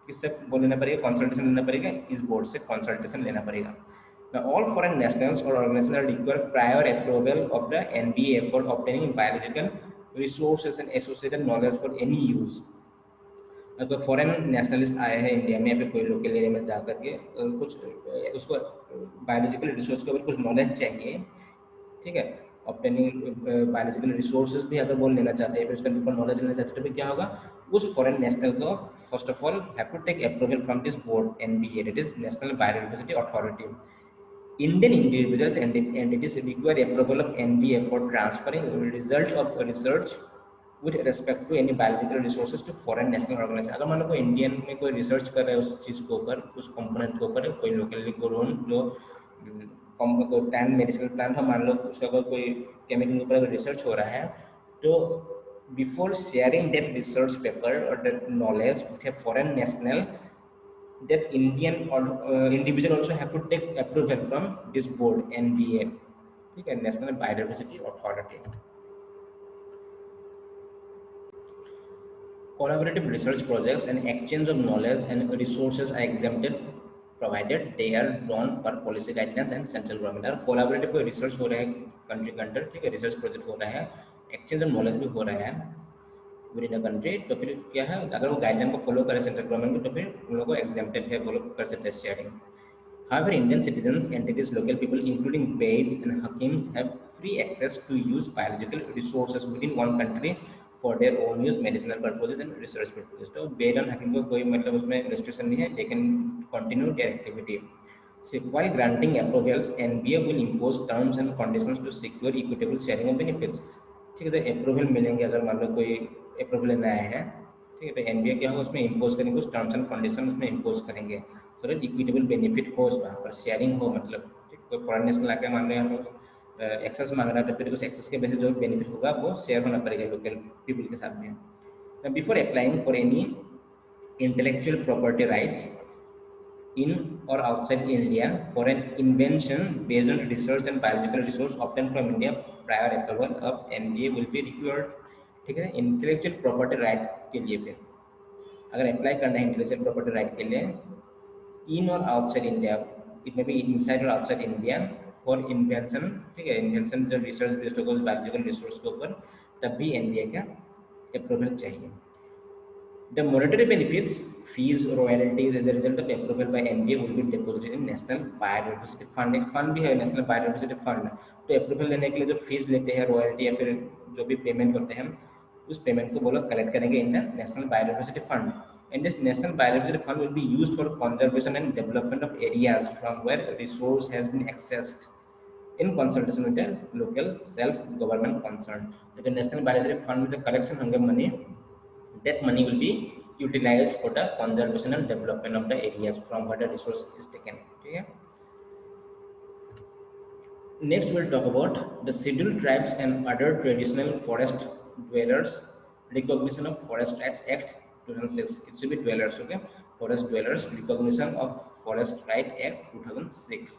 किससे बोल लेना पड़ेगा, कंसल्टेशन लेना पड़ेगा, इस बोर्ड से कंसल्टेशन लेना पड़ेगा। Now, all foreign nationals or organizations require prior approval of the NBA for obtaining biological resources and associated knowledge for any use। अगर फॉरेन नेशनलिस्ट आए हैं इंडिया में या फिर कोई लोकल एरिया में जा करके कुछ उसको बायोलॉजिकल रिसोर्स के ऊपर कुछ नॉलेज चाहिए, ठीक है, ऑब्टेनिंग बायोलॉजिकल रिसोर्सेज भी अगर वो लेना चाहते हैं फिर उसके ऊपर नॉलेज लेना चाहते हैं तो फिर क्या होगा, उस फॉरेन नेशनल को first of all have to take approval from this board NBA, that is national biodiversity authority. Indian individuals and entities require approval of NBA for transferring result of research with respect to any biological resources to foreign national organization। अगर मान लो कोई इंडियन में कोई रिसर्च कर रहा है उस चीज़ के ऊपर, उस कंपोनेंट के ऊपर, कोई लोकली कोई जो कोई प्लांट मेडिसिनल प्लांट है, मान लो उसका अगर कोई केमिकल के ऊपर अगर रिसर्च हो रहा है, तो before sharing that research paper और that knowledge with a foreign national, that Indian or individual also have to take approval from this board NBA, ठीक है, National Biodiversity Authority। Collaborative research projects and exchange of knowledge and resources are exempted provided they are drawn per policy guidelines and central government। अगर collaborative कोई research हो रहा है कंट्री के अंदर, ठीक है, रिसर्च प्रोजेक्ट हो रहा है, exchange of knowledge भी हो रहा है, विद इन अ कंट्री, तो फिर क्या है, अगर वो गाइडलाइन को फॉलो करे सेंट्रल गवर्नमेंट की, तो फिर उन लोगों को एग्जेम्प्टेड है, फॉलो कर सकते हैं sharing. However, Indian citizens, entities, local people, including Baids and Hakims, have free access to use biological resources within one country for their own use, medicinal purposes and research purposes. तो बेड और हकीम को कोई मतलब उसमें restriction नहीं है, they can continue their activity. So, while granting approvals, NBA will impose terms and conditions to secure equitable sharing of benefits. ठीक है, तो अप्रूवल मिलेंगे अगर मान लो कोई अप्रूवल लेना आया है, ठीक है, तो एनबीए क्या होगा, उसमें इम्पोज करेंगे, कुछ टर्म्स एंड कंडीशन उसमें इम्पोज करेंगे, तो दैट इक्विटेबल बेनिफिट हो, वहाँ पर शेयरिंग हो. मतलब कोई फॉरेन नेशनल आके मान लो यहाँ पर एक्सेस मांग रहा है, तो फिर उस एक्सेस के बेसिस जो बेनिफिट होगा वो शेयर होना पड़ेगा लोकल पीपल के साथ में. Before applying for any intellectual property rights in or outside India for an invention based on research and biological resource obtained from India, prior approval of NDA will be required. ठीक है, इंटेलेक्चुअल प्रॉपर्टी राइट के लिए फिर अगर अप्लाई करना है इंटेलेक्चुअल प्रॉपर्टी राइट के लिए इन और outside India, it may be inside और आउटसाइड इंडिया, फॉर इन्वेंशन, ठीक है, इन्वेंशन जो रिसर्च बेस्ड होगा उस बायोलॉजिकल रिसोर्स के ऊपर, तब भी एनडीए का अप्रूवल चाहिए. The monetary benefits, fees, royalties as a result of approval by NBA will be deposited in National Biodiversity Fund. एक फंड भी है नेशनल बायोडाइवर्सिटी फंड, तो अप्रूवल लेने के लिए जो फीस लेते हैं, रॉयल्टी या फिर जो भी पेमेंट करते हैं, उस पेमेंट को वो लोग कलेक्ट करेंगे in the national biodiversity fund. And this national biodiversity fund will be used for conservation and development of areas from where resource has been accessed in consultation with the local self-government concerned. The national biodiversity fund with the collection होंगे money, that money will be utilized for the conservation and development of the areas from where the resource is taken. Okay? Next, we'll talk about the scheduled tribes and other traditional forest dwellers recognition of Forest Rights Act 2006. It should be dwellers, okay? Forest dwellers recognition of Forest Right Act 2006.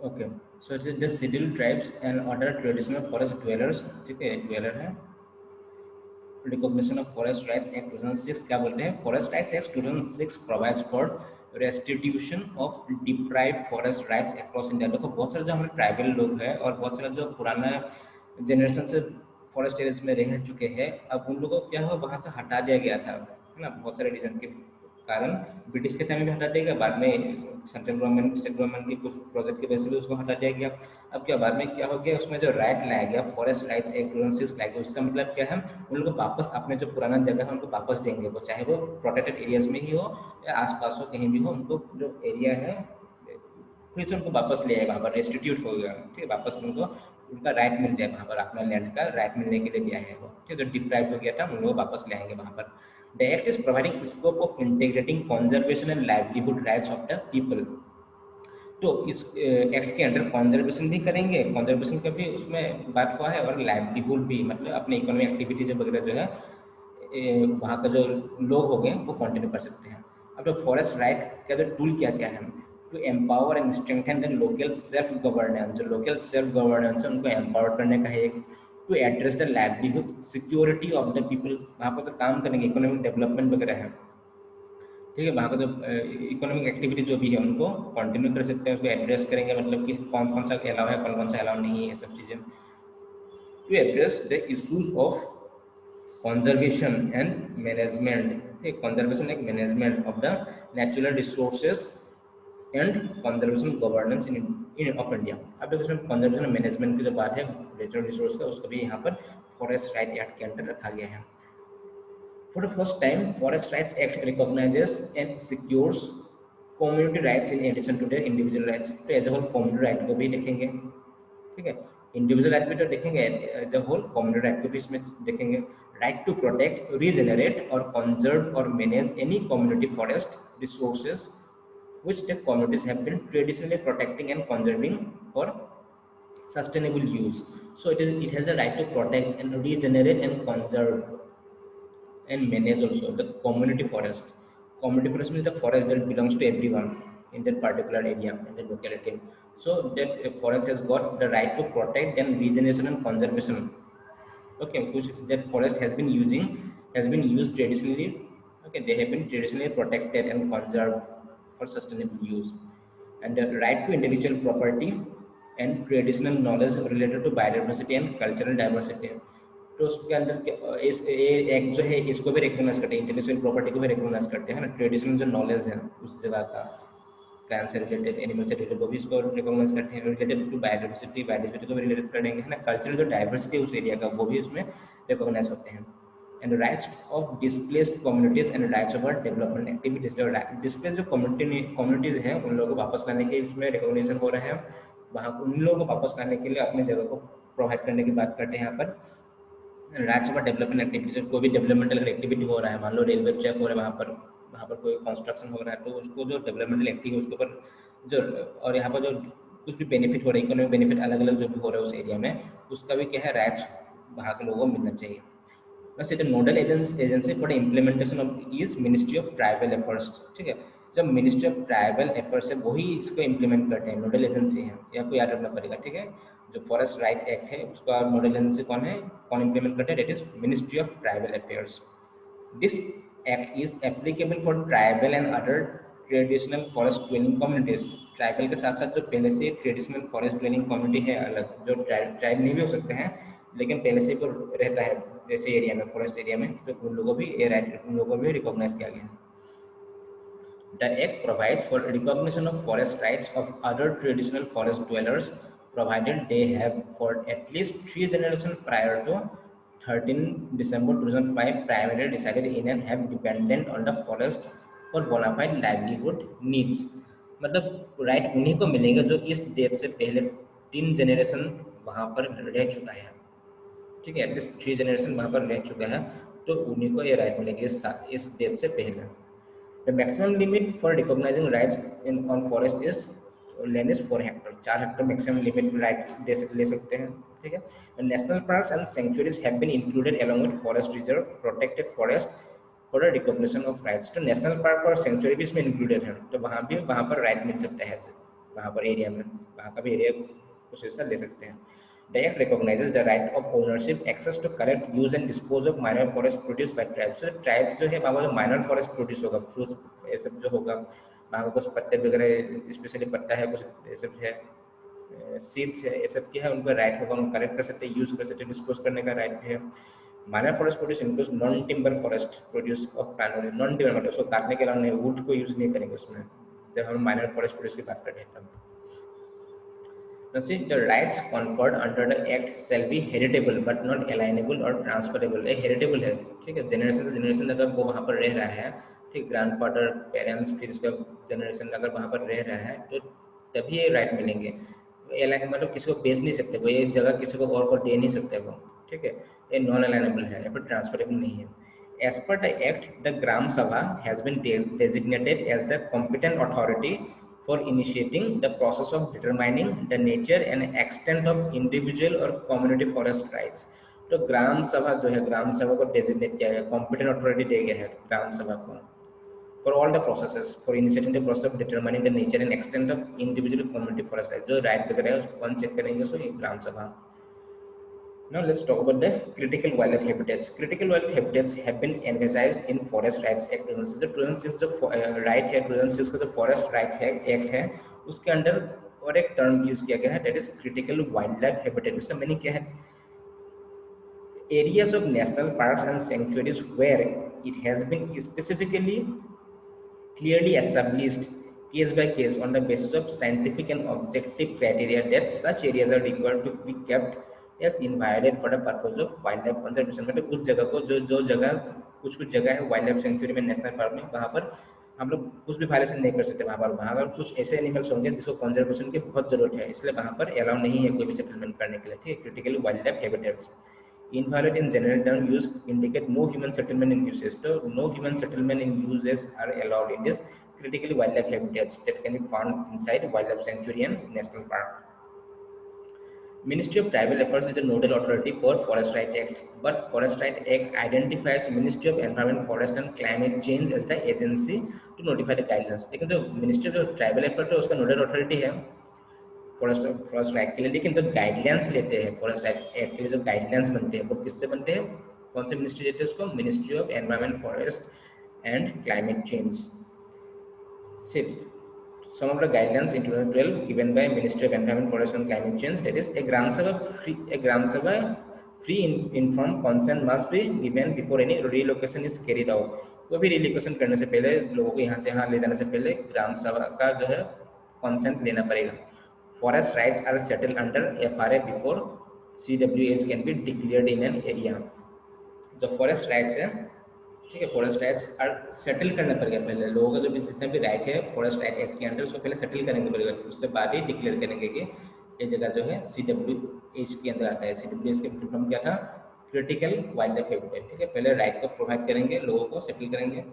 Okay, so it is the scheduled tribes and other traditional forest dwellers. Okay, dweller है. Recognition of Forest Rights Act 2006 क्या बोलते हैं? Forest Rights Act 2006 provides for restitution of deprived forest rights across India. देखो बहुत सारे जो हमारे ट्राइबल लोग हैं और बहुत सारे जो पुराना जनरेशन से फॉरेस्ट एरियाज में रह चुके हैं, अब उन लोगों को क्या हुआ, वहाँ से हटा दिया गया था, है ना, बहुत सारे रीजन के कारण. ब्रिटिश के टाइम में भी हटा दिया गया, बाद में सेंट्रल गवर्नमेंट स्टेट गवर्नमेंट के कुछ प्रोजेक्ट की वजह से भी उसको हटा दिया गया. अब क्या बाद में क्या हो गया, उसमें जो राइट लाया गया, फॉरेस्ट राइट्स एक्ट 2006 लाया गया, उसका मतलब क्या है, उन लोगों को वापस अपने जो पुराना जगह है उनको वापस देंगे, वो चाहे वो प्रोटेक्टेड एरियाज में ही हो या आसपास हो, कहीं भी हो, उनको जो एरिया है फिर से उनको वापस ले आए, वहाँ पर रेस्टिट्यूट हो गया, ठीक है, वापस उनको उनका राइट मिल जाए, वहाँ पर अपना लैंड का राइट मिलने के लिए भी आए हैं वो, ठीक है, जो डिप्राइव हो गया था उन लोग वापस ले आएंगे वहाँ पर. The act is providing scope of integrating conservation and livelihood rights of the people. तो इस एक्ट के अंडर कॉन्जर्वेशन भी करेंगे, कॉन्जर्वेशन का भी उसमें बात हुआ है, और लाइवलीहुड भी, मतलब अपने इकोनॉमिक एक्टिविटीज वगैरह जो है वहाँ का जो लोग हो गए वो कंटिन्यू कर सकते हैं. अब जो फॉरेस्ट राइट का जो टूल क्या क्या है, to empower and strengthen the local self governance, जो लोकल सेल्फ गवर्नेंस है उनको एम्पावर करने का है एक, to address the livelihood security of the people, वहाँ पर तो काम करेंगे, इकोनॉमिक डेवलपमेंट वगैरह है, ठीक है, वहाँ का जो इकोनॉमिक एक्टिविटी जो भी है उनको कंटिन्यू कर सकते हैं, उसको एड्रेस करेंगे, मतलब कि कौन कौन सा अलाउ है, कौन कौन सा अलाउ नहीं है, ये सब चीज़ें, to address the issues of conservation and management. Conservation and management of the natural resources and conservation governance in of India. अब देखो इसमें conservation and management की जो बात है natural resource का, उसको भी यहाँ पर Forest Right Act के अंदर रखा गया है. For the first time, Forest Rights Act recognizes and secures community rights in addition to their individual rights. तो as a whole community right को भी देखेंगे, ठीक है, इंडिविजुअल राइट भी तो देखेंगे, as a whole community right को भी इसमें देखेंगे. राइट टू प्रोटेक्ट, रीजेनरेट और कंजर्व और manage any community forest resources which the communities have been traditionally protecting and conserving for sustainable use. So it has the right to protect and regenerate and conserve and manage also the community forest. Community forest means the forest that belongs to everyone in that particular area, in the locality. So that forest has got the right to protect and regeneration and conservation. Okay, which that forest has been used traditionally. Okay, they have been traditionally protected and conserved for sustainable use. And the right to individual property and traditional knowledge related to biodiversity and cultural diversity. तो उसके अंदर इस एक्ट जो है इसको भी रिकॉग्नाइज करते हैं, इंटेलेक्चुअल प्रॉपर्टी को भी रिकॉग्नाइज करते हैं ना, ट्रेडिशनल जो नॉलेज है उस जगह का, प्लांट से रिलेटेड, एनिमल से रिलेटेड, वो भी इसको रिकॉग्नाइज करते हैं। रिलेटेड टू बायोडाइवर्सिटी, बायोडाइवर्सिटी को भी रिलेटेड करेंगे है ना, कल्चरल जो डाइवर्सिटी उस एरिया का वो भी उसमें रिकॉग्नाइज होते हैं। And rights of displaced communities and rights of development activities, जो डिस्प्लेस जो कम्युनिटीज हैं उन लोगों को वापस लाने के इसमें रिकॉग्निशन हो रहे हैं, वहाँ उन लोगों को वापस लाने के लिए अपने जगह को प्रोवाइड करने की बात करते हैं यहाँ पर। राज्य में डेवलपमेंट एक्टिविटीज, कोई भी डेवलपमेंटल एक्टिविटी हो रहा है, मान लो रेलवे ट्रैक हो रहा है वहाँ पर कोई कंस्ट्रक्शन हो रहा है, तो उसको जो डेवलपमेंटल एक्टिविटी उसके ऊपर जो, और यहाँ पर जो कुछ भी बेनिफिट हो रहा है, इकोनॉमिक बेनिफिट अलग अलग जो भी हो रहा है उस एरिया में, उसका भी क्या है राइट्स वहाँ के लोगों को मिलना चाहिए। बस ये nodal agency for the implementation of is ministry of tribal affairs, ठीक है। जब मिनिस्ट्री ऑफ ट्राइबल अफेयर्स है वही इसको इम्प्लीमेंट करते हैं, नोडल एजेंसी है, ये आपको याद रखना पड़ेगा, ठीक है। जो फॉरेस्ट राइट एक्ट है उसका नोडल एजेंसी कौन है, कौन इम्प्लीमेंट करते हैं, that is ministry of tribal affairs. This act is applicable for tribal and other traditional forest dwelling communities. Tribal के साथ साथ जो पहले से ट्रेडिशनल फॉरेस्ट ड्वेलिंग कम्युनिटी है अलग, जो ट्राइब नहीं भी हो सकते हैं लेकिन पहले से को रहता है जैसे एरिया में, फॉरेस्ट एरिया में, तो उन लोगों भी ये राइट उन लोगों को भी रिकॉग्नाइज किया गया। The act provides for recognition of forest rights of other traditional forest dwellers provided they have for at least 3 generations prior to 13 December 2005 primarily resided in and have dependent on the forest for bona fide livelihood needs। मतलब राइट उन्हीं को मिलेंगे जो इस डेट से पहले 3 जनरेशन वहाँ पर रह चुका है, ठीक है, एटलीस्ट 3 जनरेशन वहाँ पर रह चुका है, तो उन्हीं को ये राइट मिलेगी इस डेट से पहले। The maximum limit for recognising rights in on forest is land is 4 hectare, 4 hectare maximum limit right ले सकते हैं, ठीक है। National parks and sanctuaries have been included along with forest reserve protected forest for the recognition of rights. तो नेशनल पार्क और सेंचुरी भी इसमें इंक्लूडेड है, तो वहाँ भी वहाँ पर राइट मिल सकता है, वहाँ पर एरिया में वहाँ का भी एरिया कुछ हिस्सा ले सकते हैं। The Act recognizes the right of ownership, access to collect, use and dispose of minor forest produce by tribes। So tribes जो है वहाँ जो minor forest produce होगा, fruits ये सब जो होगा, वहाँ कुछ पत्ते वगैरह, स्पेशली पत्ता है, कुछ ये सब है, सीड्स है, ये सब क्या है उनका राइट होगा, उनको कलेक्ट कर सकते हैं, यूज कर सकते हैं, डिस्पोज करने का राइट है। Minor forest produce includes non timber forest produce of पैनोली, नॉन टिम्बर मतलब उसको काटने के अलावा वुड को यूज नहीं करेंगे उसमें, जब हम माइनर फॉरेस्ट प्रोड्यूस की बात करते हैं तब। The rights conferred under the act shall be heritable but not alienable or transferable। ये heritable है, ठीक है, जनरेशन से जनरेशन अगर वो वहाँ पर रह रहा है, ठीक, ग्रैंडफादर पेरेंट्स फिर उसका जनरेशन अगर वहाँ पर रह रहा है तो तभी ये राइट मिलेंगे। मतलब किसी को बेच नहीं सकते वो, ये जगह किसी को और को दे नहीं सकते वो, ठीक है, ये नॉन अलाइनेबल है या फिर ट्रांसफरेबल नहीं है। As per the act, the Gram Sabha has been designated as the competent authority for initiating the process of determining the nature and extent of individual or community forest rights। तो ग्राम सभा जो है, ग्राम सभा को डेजिग्नेट किया गया, कॉम्पिटेंट अथॉरिटी दिया गया है ग्राम सभा को, for all the processes for initiating the process of determining the nature and extent of individual community forest right. जो राइट वगैरह है उसको कौन चेक करेंगे, सो ये ग्राम सभा। Now let's talk about the critical wildlife habitats। Critical wildlife habitats have been emphasized in Forest Rights Act 2006। जो 2006 जो राइट है, 2006 का जो फॉरेस्ट राइट एक्ट है उसके अंडर और एक टर्म यूज किया गया है, that is critical wild life habitat. उसका मीनिंग क्या है, areas of national parks and sanctuaries where it has been specifically clearly established case by case on the basis of scientific and objective criteria that such areas are required to be kept as inviolate for the purpose of wildlife conservation। मतलब उस जगह को जो जगह कुछ जगह है वाइल्ड लाइफ सेंचुरी में, नेशनल पार्क में, वहाँ पर हम लोग कुछ भी वायलेशन नहीं कर सकते। वहाँ पर कुछ ऐसे एनिमल्स होंगे जिसको कंजर्वेशन की बहुत जरूरत है, इसलिए वहाँ पर अलाउ नहीं है कोई भी सेटलमेंट करने के लिए, ठीक है। Critical wild life habitats inviolate in general term use indicate no human settlement in uses, so no human settlement in uses are allowed in this critically wildlife habitats that can be found inside wildlife sanctuary and national park। Ministry of Tribal Affairs is the nodal authority for Forest Right Act, but Forest Right Act identifies Ministry of Environment, Forest and Climate Change as the agency to notify the guidelines। लेकिन जो Ministry of Tribal Affairs है उसका नोडल अथॉरिटी है फॉरेस्ट राइट के लिए, लेकिन जो गाइडलाइंस लेते हैं फॉरेस्ट राइट एक्ट के लिए, जो गाइडलाइंस बनते हैं वो किससे बनते हैं, कौन से मिनिस्ट्री देते हैं उसको, ministry of environment, forest and climate change. सिर्फ some of the guidelines in 2012 given by Ministry of Environment, Forest and Climate Change, that is a Gram Sabha free inform consent must be given before any relocation is carried out. कोई भी रिलोकेशन करने से पहले, लोगों को यहाँ से यहाँ ले जाने से पहले ग्राम सभा का जो है कंसेंट लेना पड़ेगा। Forest rights are settled under FRA before CWH can be declared in an area. जो फॉरेस्ट राइट्स है, ठीक है, फॉरेस्ट राइट्स आर सेटल करना पड़ेगा पहले, लोगों का जो भी जितना भी राइट है फॉरेस्ट राइट एक्ट के अंडर उसको पहले सेटल करने पड़ेगा, उससे बाद ही डिक्लेयर करेंगे कि ये जगह जो है CWH के अंदर आता है। CWH के फुल फॉर्म क्या था? Critical wild life habitat. ठीक है, पहले राइट को प्रोवाइड करेंगे, लोगों को सेटल करेंगे,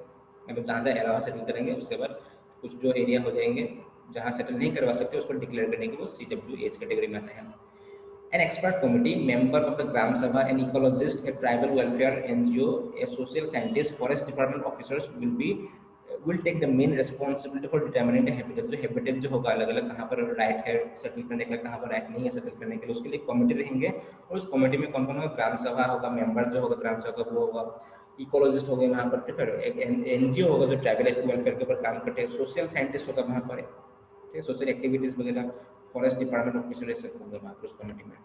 मतलब जहाँ से अलावा सेटल करेंगे, उसके बाद कुछ जो एरिया हो जाएंगे जहाँ सेटल नहीं करवा सकते उसको डिक्लेयर करने के वो CWH कैटेगरी में आता है। An expert committee, member of the Gram Sabha, an ecologist, a tribal welfare NGO, a social scientist, forest department officers will take the main responsibility for determining the habitat। जो habitat जो होगा अलग अलग कहाँ पर राइट है सेटल करने के लिए, कहाँ पर राइट नहीं है सेटल करने के लिए, उसके लिए कमेटी रहेंगे और उस कमेटी में कौन कौन होगा? ग्राम सभा होगा, मेंबर जो होगा ग्राम सभा का वो होगा, इकोलॉजिस्ट हो गए वहाँ पर, ठीक है, एक NGO होगा जो ट्राइबल वेलफेयर के ऊपर काम करते हैं, सोशल साइंटिस्ट होगा वहाँ पर, ठीक है, सोशल एक्टिविटीज वगैरह, फॉरेस्ट डिपार्टमेंट ऑफिसर ऐसे होंगे वहाँ पर उस कमेटी में।